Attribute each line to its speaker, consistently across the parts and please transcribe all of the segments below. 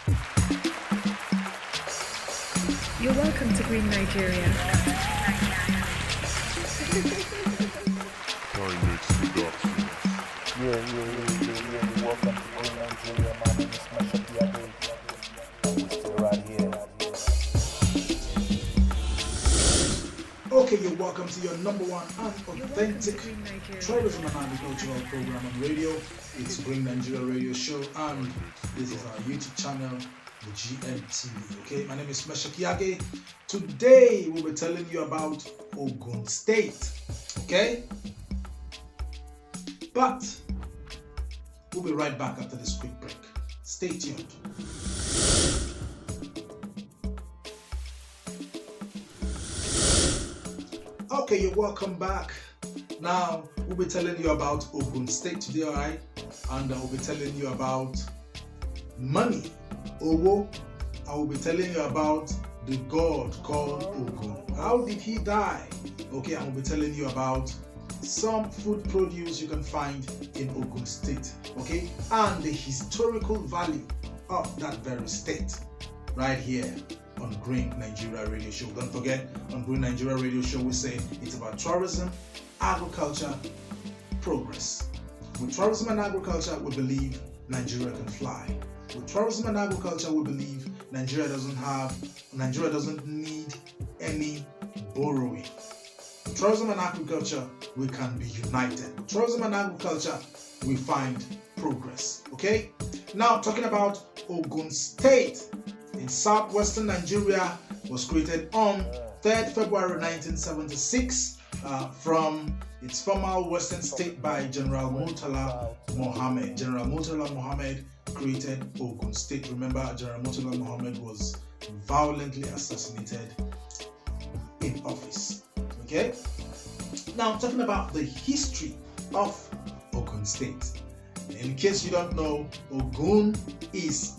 Speaker 1: You're welcome to Green Nigeria.
Speaker 2: Welcome to Green Nigeria. My name is Meshach Yager. And we're still right here.
Speaker 3: Okay, you're welcome to your number one and authentic tourism and agricultural program on radio. It's Green Nigeria Radio Show, and this is our YouTube channel, the GNTV. Okay, my name is Meshach Yager. Today we'll be telling you about Ogun State. Okay, but we'll be right back after this quick break. Stay tuned. Okay, you're welcome back. Now, we'll be telling you about Ogun State today, alright? And we'll be telling you about money, Owo. I will be telling you about the god called Ogun. How did he die? Okay, I will be telling you about some food produce you can find in Ogun State, okay? And the historical value of that very state, right here on Green Nigeria Radio Show. Don't forget, on Green Nigeria Radio Show, we say it's about tourism, agriculture, progress. With tourism and agriculture, we believe Nigeria can fly. With tourism and agriculture, we believe Nigeria doesn't need any borrowing. With tourism and agriculture, we can be united. With tourism and agriculture, we find progress. Okay? Now, talking about Ogun State in southwestern Nigeria, was created on 3rd February 1976 from its former western state by General Murtala Mohammed. General Murtala Mohammed created Ogun State. Remember, General Murtala Mohammed was violently assassinated in office. Okay? Now, talking about the history of Ogun State. In case you don't know, Ogun is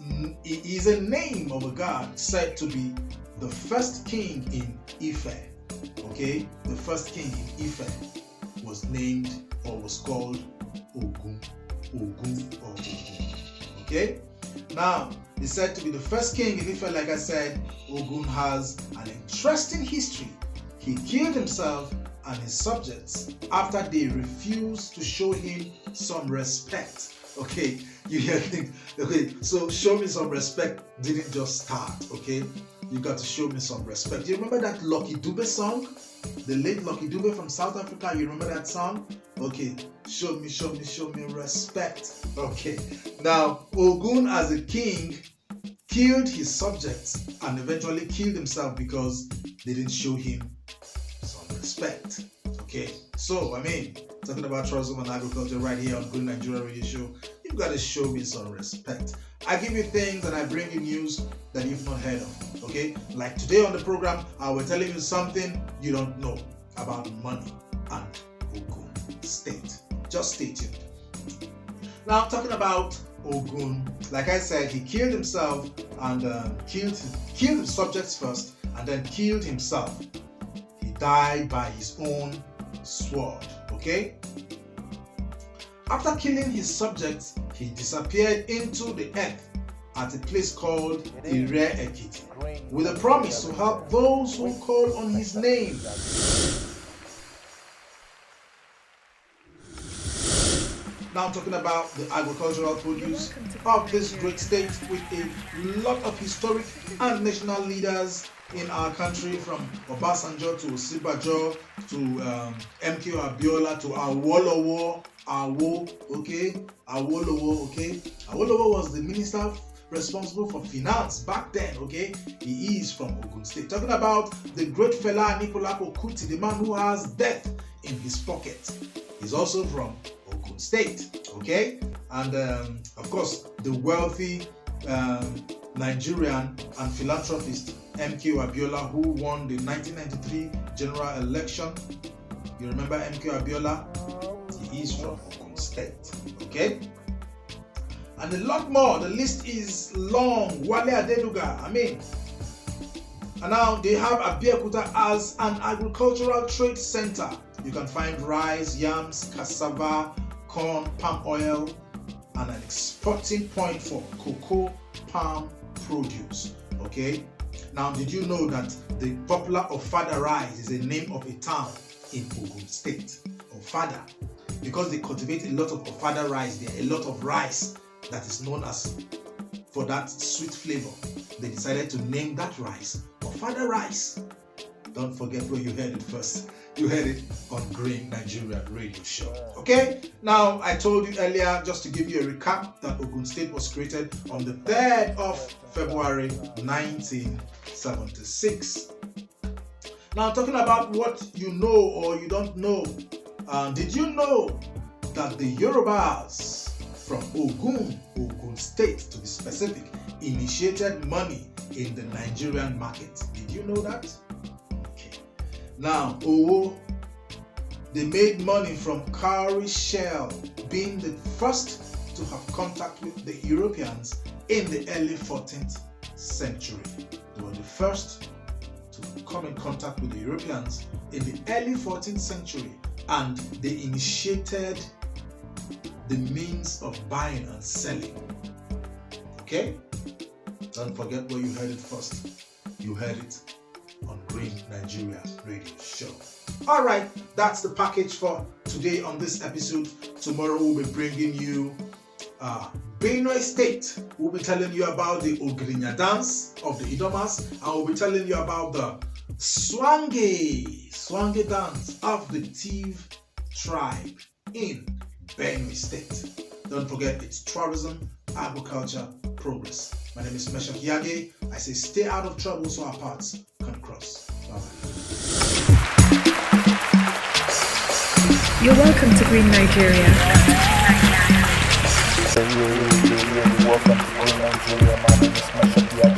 Speaker 3: a name of a god said to be the first king in Ife. Okay, the first king in Ife was named or was called Ogun. Okay, now he's said to be the first king in Ife. Like I said, Ogun has an interesting history. He killed himself and his subjects after they refused to show him some respect. Okay, you hear things. Okay, so show me some respect didn't just start. Okay, you got to show me some respect. Do you remember that Lucky Dube song? The late Lucky Dube from South Africa. You remember that song? Okay, show me respect. Okay, now Ogun as a king killed his subjects and eventually killed himself because they didn't show him some respect. Okay, so talking about tourism and agriculture right here on Good Nigeria Radio Show, you've got to show me some respect. I give you things and I bring you news that you've not heard of. Okay, like today on the program, I will tell you something you don't know about money and Ogun State. Just stay tuned. Now, talking about Ogun, like I said, he killed himself and killed his subjects first, and then killed himself. He died by his own sword. Okay? After killing his subjects, he disappeared into the earth at a place called Ire Ekiti with a promise to help those who call on his name. Now talking about the agricultural produce of this great state with a lot of historic and national leaders in our country, from Obasanjo to Osibajo to MK Abiola to Awolowo. Awolowo was the minister responsible for finance back then. Okay, he is from Ogun State. Talking about the great fella Anikulapo Kuti, the man who has death in his pocket, is also from Ogun State. Okay, and of course the wealthy Nigerian and philanthropist MK Abiola, who won the 1993 general election. You remember MK Abiola? He is from Ogun State. Okay? And a lot more. The list is long. Wale Adenuga. And now they have Abeokuta as an agricultural trade center. You can find rice, yams, cassava, corn, palm oil, and an exporting point for cocoa, palm produce. Okay. Now, did you know that the popular Ofada rice is a name of a town in Ogun State? Ofada. Because they cultivate a lot of Ofada rice, there are a lot of rice that is known as for that sweet flavor. They decided to name that rice Ofada rice. Don't forget where you heard it first. You heard it on Green Nigeria Radio Show. Okay? Now, I told you earlier, just to give you a recap, that Ogun State was created on the 3rd of February 1976. Now, talking about what you know or you don't know, did you know that the Yorubas from Ogun State to be specific, initiated money in the Nigerian market? Did you know that? Now, they made money from cowrie shell, being the first to have contact with the Europeans in the early 14th century. They were the first to come in contact with the Europeans in the early 14th century, and they initiated the means of buying and selling. Okay? Don't forget where you heard it first. You heard it on Green Nigeria Radio Show. Alright, that's the package for today on this episode. Tomorrow we'll be bringing you Benue State. We'll be telling you about the Ogrinya dance of the Idomas, and we'll be telling you about the Swange dance of the Tiv tribe in Benue State. Don't forget, it's tourism, agriculture, progress. My name is Meshach Yager. I say stay out of trouble so our paths can cross. Bye-bye.
Speaker 1: You're welcome to Green Nigeria.
Speaker 2: You're welcome to Green Nigeria. My name is Meshach Yager.